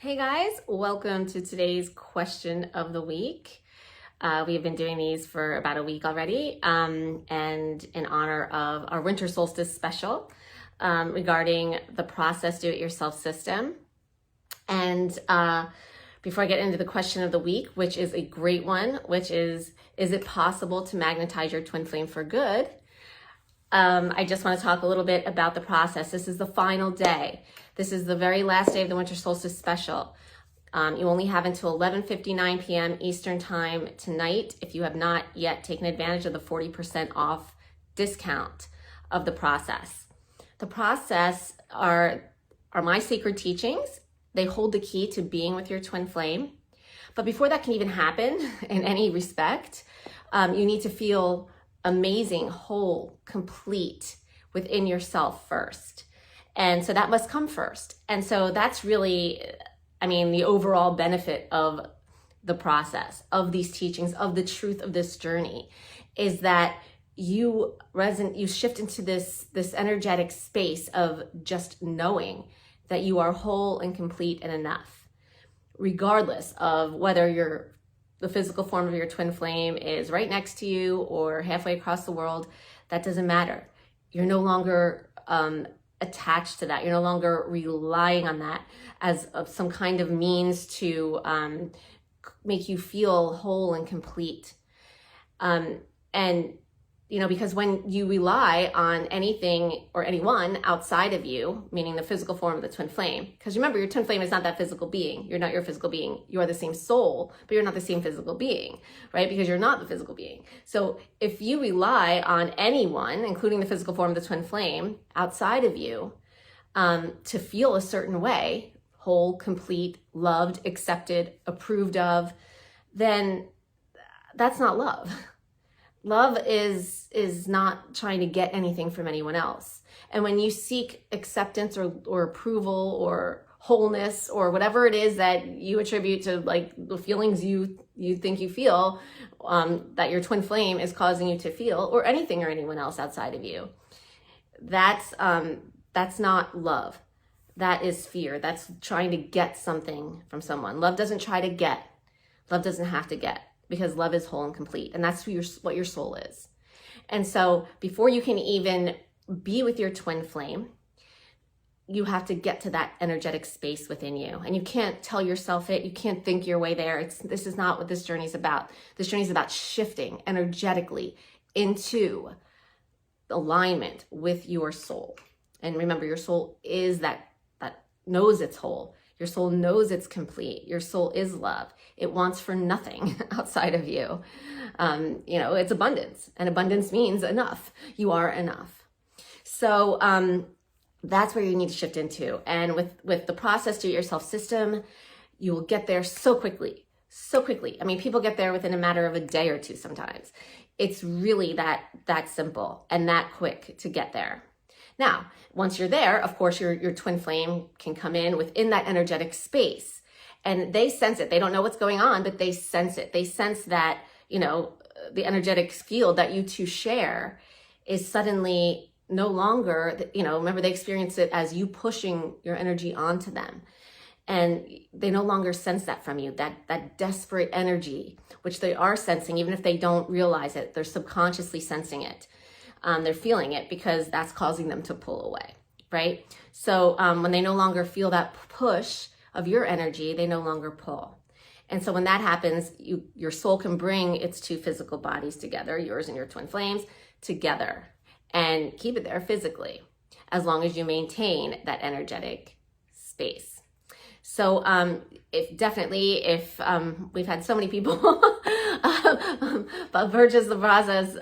Hey guys, welcome to today's question of the week. We have been doing these for about a week already, and in honor of our winter solstice special regarding the process do-it-yourself system. And before I get into the question of the week, which is a great one, which is it possible to magnetize your twin flame for good? I just want to talk a little bit about the process. This is the final day. This is the very last day of the winter solstice special. You only have until 11:59 p.m. Eastern time tonight if you have not yet taken advantage of the 40% off discount of the process. The process are my sacred teachings. They hold the key to being with your twin flame. But before that can even happen in any respect, you need to feel amazing, whole, complete within yourself first. And so that must come first. And so that's really, the overall benefit of the process, of these teachings, of the truth of this journey, is that you shift into this energetic space of just knowing that you are whole and complete and enough, regardless of whether the physical form of your twin flame is right next to you or halfway across the world. That doesn't matter. You're no longer attached to that. You're no longer relying on that as some kind of means to make you feel whole and complete. Because when you rely on anything or anyone outside of you, meaning the physical form of the twin flame, because remember, your twin flame is not that physical being. You're not your physical being. You are the same soul, but you're not the same physical being, right? Because you're not the physical being. So if you rely on anyone, including the physical form of the twin flame, outside of you, to feel a certain way, whole, complete, loved, accepted, approved of, then that's not love. Love is not trying to get anything from anyone else. And when you seek acceptance or approval or wholeness or whatever it is that you attribute to like the feelings you think you feel, that your twin flame is causing you to feel, or anything or anyone else outside of you, that's not love. That is fear. That's trying to get something from someone. Love doesn't try to get. Love doesn't have to get. Because love is whole and complete, and that's what your soul is. And so before you can even be with your twin flame, you have to get to that energetic space within you. And you can't tell yourself it. You can't think your way there. This is not what this journey is about. This journey is about shifting energetically into alignment with your soul. And remember, your soul is that knows it's whole. Your soul knows it's complete. Your soul is love. It wants for nothing outside of you. It's abundance, and abundance means enough. You are enough. So that's where you need to shift into. And with the process do-it-yourself system, you will get there so quickly. People get there within a matter of a day or two sometimes. It's really that simple and that quick to get there. Now, once you're there, of course, your twin flame can come in within that energetic space, and they sense it. They don't know what's going on, but they sense it. They sense that, the energetic field that you two share is suddenly no longer, remember, they experience it as you pushing your energy onto them. And they no longer sense that from you, that desperate energy, which they are sensing, even if they don't realize it. They're subconsciously sensing it. They're feeling it because that's causing them to pull away, right? So when they no longer feel that push of your energy, they no longer pull. And so when that happens, your soul can bring its two physical bodies together, yours and your twin flames, together, and keep it there physically, as long as you maintain that energetic space. So if we've had so many people purchase the process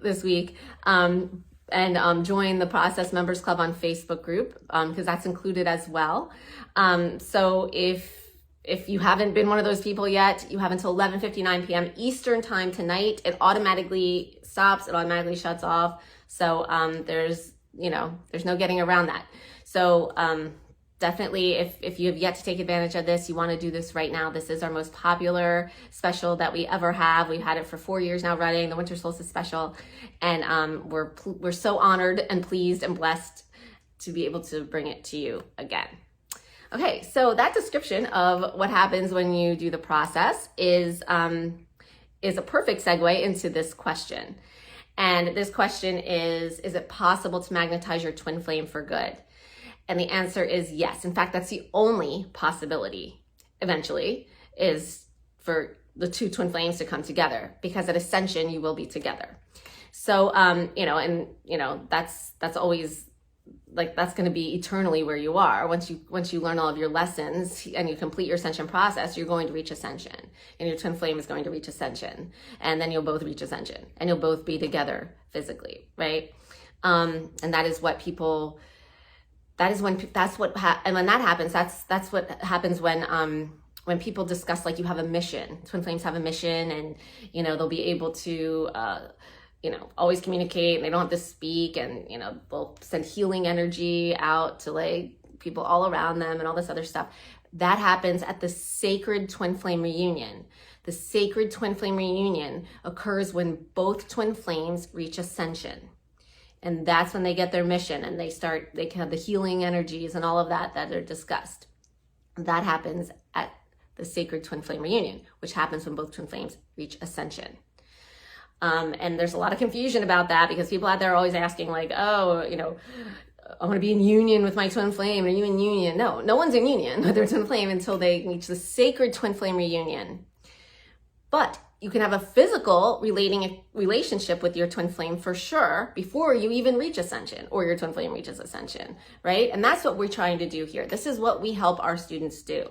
this week and join the Process Members Club on Facebook group, because that's included as well. So if you haven't been one of those people yet, you have until 11:59 p.m. Eastern time tonight. It automatically stops. It automatically shuts off. So there's no getting around that. So definitely, if you have yet to take advantage of this, you want to do this right now. This is our most popular special that we ever have. We've had it for 4 years now running, the Winter Solstice Special. And we're so honored and pleased and blessed to be able to bring it to you again. Okay, so that description of what happens when you do the process is a perfect segue into this question. And this question is it possible to magnetize your twin flame for good? And the answer is yes. In fact, that's the only possibility eventually, is for the two twin flames to come together, because at ascension you will be together. So that's always, like, that's going to be eternally where you are. Once you learn all of your lessons and you complete your ascension process, you're going to reach ascension, and your twin flame is going to reach ascension, and then you'll both reach ascension, and you'll both be together physically, right? And that is what people. And when that happens, that's what happens when people discuss, like, you have a mission. Twin flames have a mission, and they'll be able to always communicate, and they don't have to speak, and they'll send healing energy out to, like, people all around them and all this other stuff. That happens at the sacred twin flame reunion. The sacred twin flame reunion occurs when both twin flames reach ascension. And that's when they get their mission, and they can have the healing energies and all of that are discussed. That happens at the sacred twin flame reunion, which happens when both twin flames reach ascension. And there's a lot of confusion about that, because people out there are always asking, like, oh, I want to be in union with my twin flame. Are you in union? No one's in union with their twin flame until they reach the sacred twin flame reunion. But you can have a physical relationship with your twin flame for sure before you even reach ascension, or your twin flame reaches ascension, right? And that's what we're trying to do here. This is what we help our students do,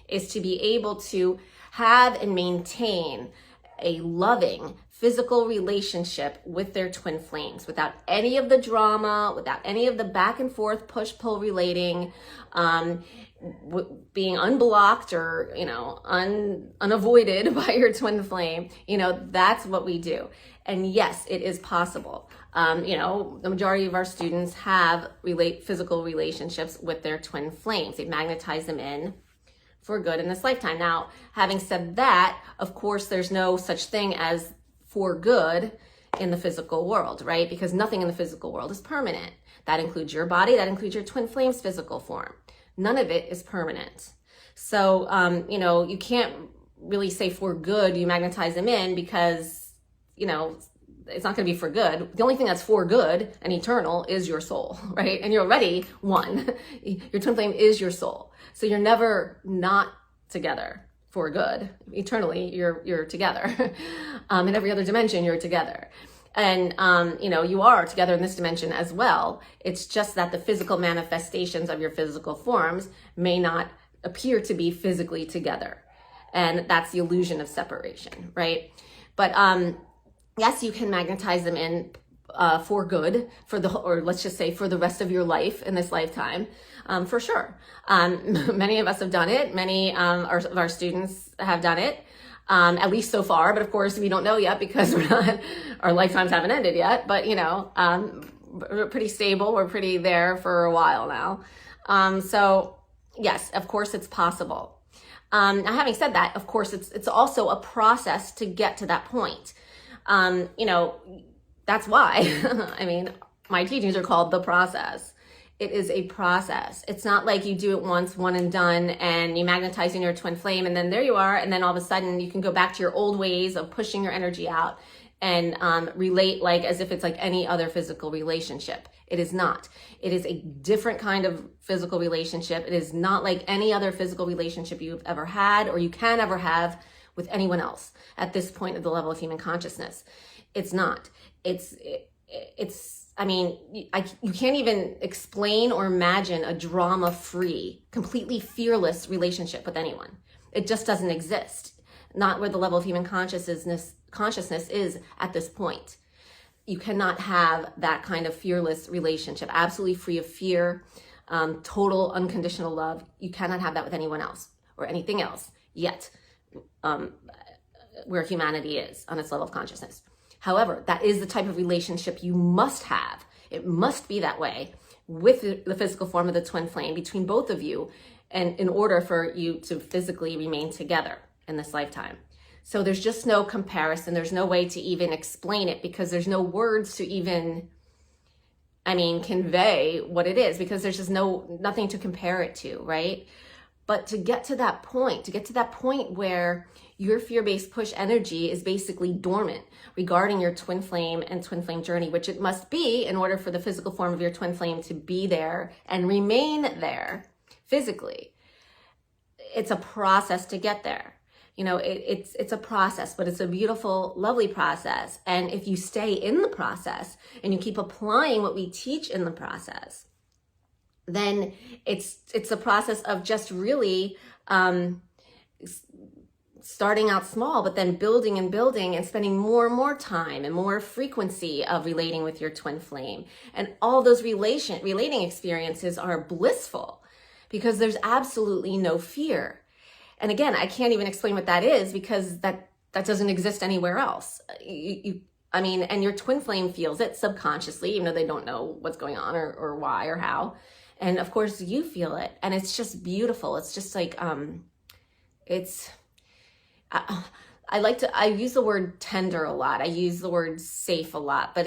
is to be able to have and maintain a loving physical relationship with their twin flames without any of the drama, without any of the back and forth push-pull relating, being unblocked or unavoided by your twin flame. That's what we do. And yes, it is possible. The majority of our students have physical relationships with their twin flames. They magnetize them in for good in this lifetime. Now, having said that, of course, there's no such thing as for good in the physical world, right? Because nothing in the physical world is permanent. That includes your body, that includes your twin flame's physical form. None of it is permanent. So, you can't really say for good you magnetize them in, because, it's not going to be for good. The only thing that's for good and eternal is your soul, right? And you're already one. Your twin flame is your soul. So you're never not together for good. Eternally, you're together. In every other dimension, you're together. And, you are together in this dimension as well. It's just that the physical manifestations of your physical forms may not appear to be physically together. And that's the illusion of separation, right? But, yes, you can magnetize them in for good, or let's just say for the rest of your life in this lifetime, for sure. Many of us have done it. Many of our students have done it, at least so far. But of course, we don't know yet, because our lifetimes haven't ended yet. But we're pretty stable. We're pretty there for a while now. So yes, of course, it's possible. Now, having said that, of course, it's also a process to get to that point. That's why, my teachings are called The Process. It is a process. It's not like you do it once, one and done, and you magnetize in your twin flame, and then there you are, and then all of a sudden you can go back to your old ways of pushing your energy out and relate like as if it's like any other physical relationship. It is not. It is a different kind of physical relationship. It is not like any other physical relationship you've ever had or you can ever have with anyone else at this point of the level of human consciousness. It's not. You can't even explain or imagine a drama-free, completely fearless relationship with anyone. It just doesn't exist. Not where the level of human consciousness is at this point. You cannot have that kind of fearless relationship, absolutely free of fear, total unconditional love. You cannot have that with anyone else or anything else yet, where humanity is on its level of consciousness. However, that is the type of relationship you must have. It must be that way with the physical form of the twin flame between both of you, and in order for you to physically remain together in this lifetime. So there's just no comparison. There's no way to even explain it, because there's no words to even, convey what it is, because there's just nothing to compare it to, right? But to get to that point where your fear-based push energy is basically dormant regarding your twin flame and twin flame journey, which it must be in order for the physical form of your twin flame to be there and remain there physically. It's a process to get there. You know, it's a process, but it's a beautiful, lovely process. And if you stay in the process and you keep applying what we teach in the process, then it's a process of just really starting out small, but then building and building and spending more and more time and more frequency of relating with your twin flame. And all those relating experiences are blissful because there's absolutely no fear. And again, I can't even explain what that is because that doesn't exist anywhere else. And your twin flame feels it subconsciously, even though they don't know what's going on or why or how. And of course you feel it. And it's just beautiful. It's just like, I use the word tender a lot. I use the word safe a lot, but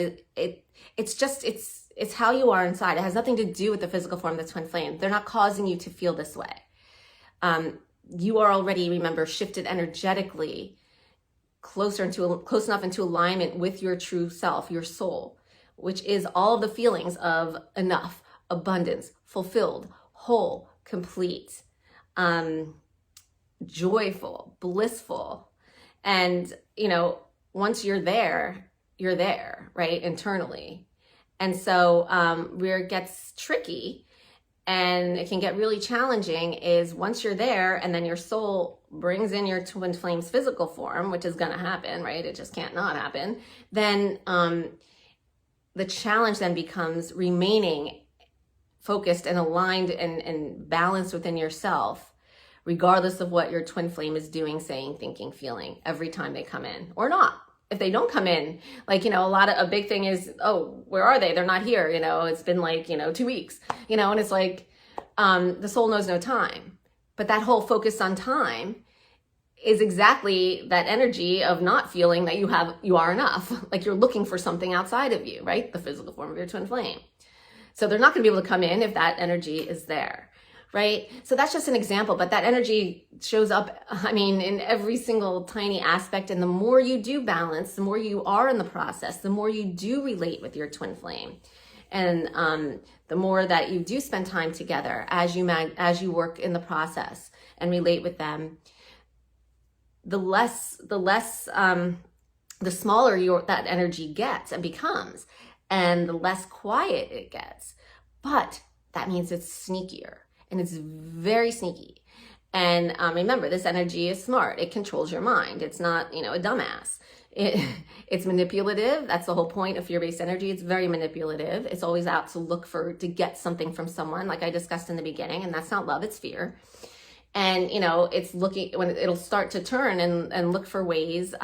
it's how you are inside. It has nothing to do with the physical form of the twin flame. They're not causing you to feel this way. You are already, remember, shifted energetically close enough into alignment with your true self, your soul, which is all of the feelings of enough, abundance, fulfilled, whole, complete, joyful, blissful. And, once you're there, right? Internally. And so where it gets tricky and it can get really challenging is once you're there and then your soul brings in your twin flame's physical form, which is going to happen, right? It just can't not happen. Then the challenge then becomes remaining focused and aligned and balanced within yourself, regardless of what your twin flame is doing, saying, thinking, feeling every time they come in or not. If they don't come in, a big thing is, oh, where are they? They're not here. It's been 2 weeks, and it's like, the soul knows no time, but that whole focus on time is exactly that energy of not feeling that you are enough. Like you're looking for something outside of you, right? The physical form of your twin flame. So they're not going to be able to come in if that energy is there. Right? So that's just an example, but that energy shows up, in every single tiny aspect. And the more you do balance, the more you are in the process, the more you do relate with your twin flame. And the more that you do spend time together as you work in the process and relate with them, the smaller that energy gets and becomes, and the less quiet it gets. But that means it's sneakier. And it's very sneaky. And remember, this energy is smart. It controls your mind. It's not, a dumbass. It's manipulative. That's the whole point of fear-based energy. It's very manipulative. It's always out to get something from someone, like I discussed in the beginning. And that's not love, it's fear. And, it's looking, when it'll start to turn and look for ways,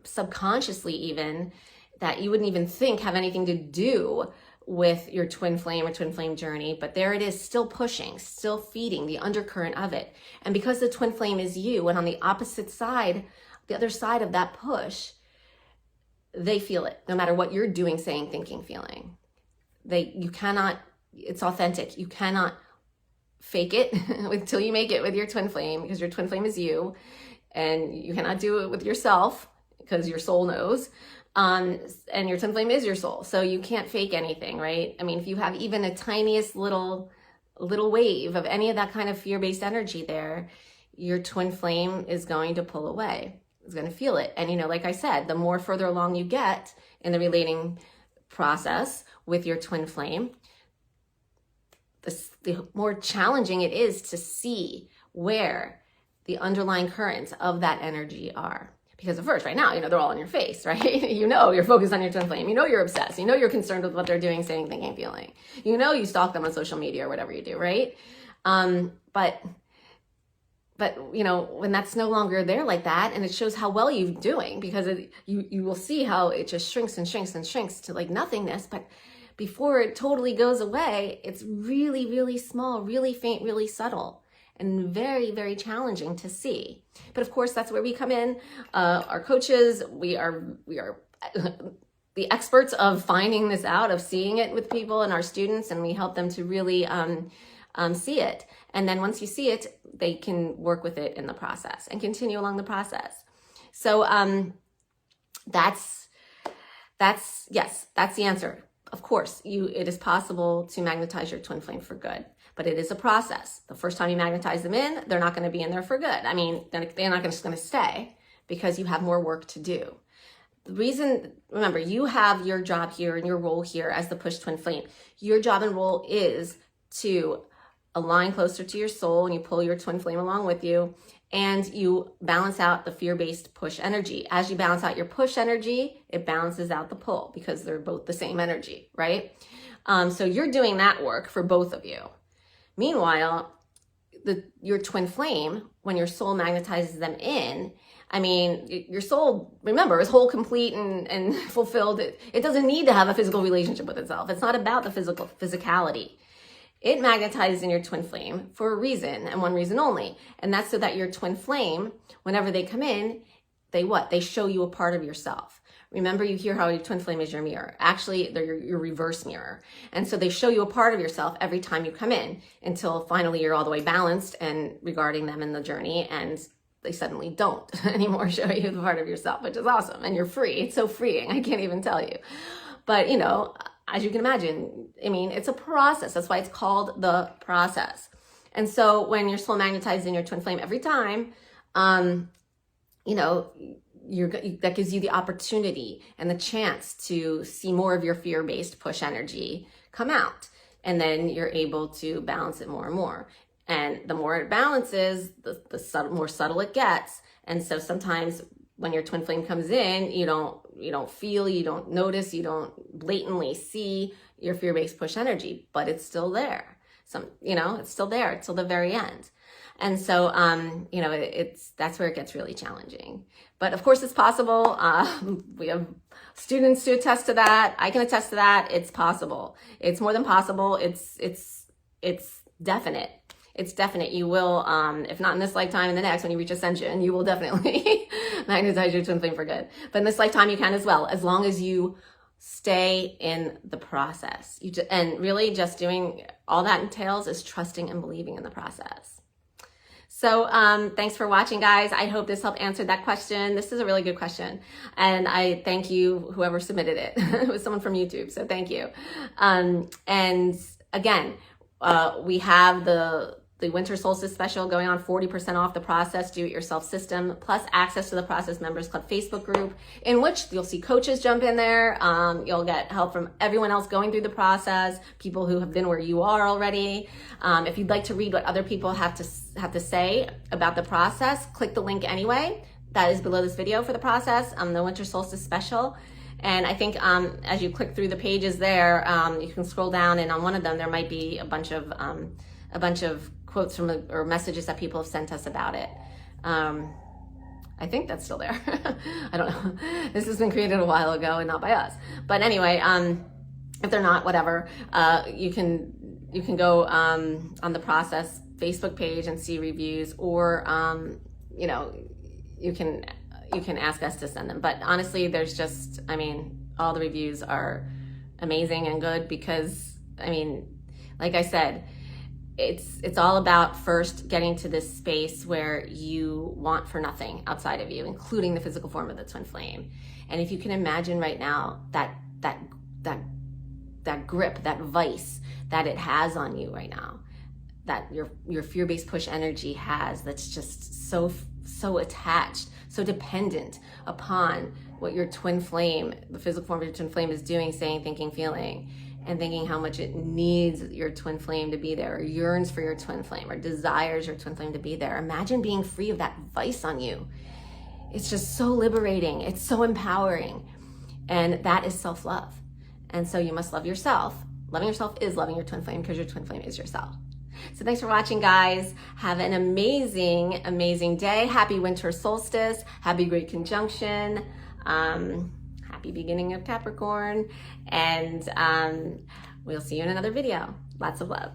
subconsciously even, that you wouldn't even think have anything to do with your twin flame or twin flame journey, but there it is, still pushing, still feeding the undercurrent of it. And because the twin flame is you, and on the opposite side, the other side of that push, they feel it, no matter what you're doing, saying, thinking, feeling. It's authentic. You cannot fake it until you make it with your twin flame, because your twin flame is you, and you cannot do it with yourself because your soul knows. And your twin flame is your soul. So you can't fake anything, right? If you have even a tiniest little wave of any of that kind of fear-based energy there, your twin flame is going to pull away. It's going to feel it. And, like I said, the more further along you get in the relating process with your twin flame, the more challenging it is to see where the underlying currents of that energy are. Because at first, right now, they're all in your face, right? You're focused on your twin flame. You're obsessed. You're concerned with what they're doing, saying, thinking, feeling. You stalk them on social media or whatever you do, right? But when that's no longer there like that, and it shows how well you're doing, because you will see how it just shrinks and shrinks and shrinks to like nothingness. But before it totally goes away, it's really, really small, really faint, really subtle, and very, very challenging to see. But of course, that's where we come in. Our coaches, we are the experts of finding this out, of seeing it with people and our students, and we help them to really see it. And then once you see it, they can work with it in the process and continue along the process. So that's the answer. Of course, it is possible to magnetize your twin flame for good, but it is a process. The first time you magnetize them in, they're not going to be in there for good. I mean, they're not just going to stay because you have more work to do. The reason, remember, you have your job here and your role here as the push twin flame. Your job and role is to align closer to your soul, and you pull your twin flame along with you, and you balance out the fear-based push energy. As you balance out your push energy, it balances out the pull because they're both the same energy, right? So you're doing that work for both of you. Meanwhile, your twin flame, when your soul magnetizes them in, I mean, your soul, remember, is whole, complete, and fulfilled. It doesn't need to have a physical relationship with itself. It's not about the physicality. It magnetizes in your twin flame for a reason, and one reason only. And that's so that your twin flame, whenever they come in, they show you a part of yourself. Remember, you hear how your twin flame is your mirror. Actually, they're your reverse mirror. And so they show you a part of yourself every time you come in until finally you're all the way balanced and regarding them in the journey, and they suddenly don't anymore show you the part of yourself, which is awesome. And you're free. It's so freeing. I can't even tell you. But, you know, as you can imagine, I mean, it's a process. That's why it's called the process. And so when your soul magnetizes in your twin flame every time, you know, that gives you the opportunity and the chance to see more of your fear-based push energy come out. And then you're able to balance it more and more. And the more it balances, the more subtle it gets. And so sometimes when your twin flame comes in, you don't feel, you don't notice, you don't blatantly see your fear-based push energy, but it's still there. It's still there till the very end. And so, that's where it gets really challenging. But of course it's possible. We have students to attest to that. I can attest to that. It's possible. It's more than possible. It's definite. It's definite. You will, if not in this lifetime, in the next, when you reach ascension, you will definitely magnetize your twin flame for good. But in this lifetime, you can as well, as long as you stay in the process. And really just doing all that entails is trusting and believing in the process. So thanks for watching, guys. I hope this helped answer that question. This is a really good question. And I thank you, whoever submitted it. It was someone from YouTube, so thank you. And again, we have the winter solstice special going on, 40% off the process do-it-yourself system, plus access to the Process Members Club Facebook group, in which you'll see coaches jump in there. You'll get help from everyone else going through the process, people who have been where you are already. If you'd like to read what other people have to say about the process, click the link anyway. That is below this video for the process, the winter solstice special. And I think as you click through the pages there, you can scroll down, and on one of them there might be a bunch of quotes or messages that people have sent us about it. I think that's still there. I don't know. This has been created a while ago and not by us. But anyway, if they're not, whatever, you can go on the Process Facebook page and see reviews, or you can ask us to send them. But honestly, there's just, all the reviews are amazing and good because, like I said, it's all about first getting to this space where you want for nothing outside of you, including the physical form of the twin flame. And if you can imagine right now that grip, that vice that it has on you right now, that your fear-based push energy has, that's just so attached, so dependent upon what your twin flame, the physical form of your twin flame, is doing, saying, thinking, feeling, and thinking how much it needs your twin flame to be there, or yearns for your twin flame, or desires your twin flame to be there. Imagine being free of that vice on you. It's just so liberating. It's so empowering. And that is self-love. And so you must love yourself. Loving yourself is loving your twin flame, because your twin flame is yourself. So thanks for watching, guys. Have an amazing, amazing day. Happy winter solstice. Happy great conjunction. Happy beginning of Capricorn. And we'll see you in another video. Lots of love.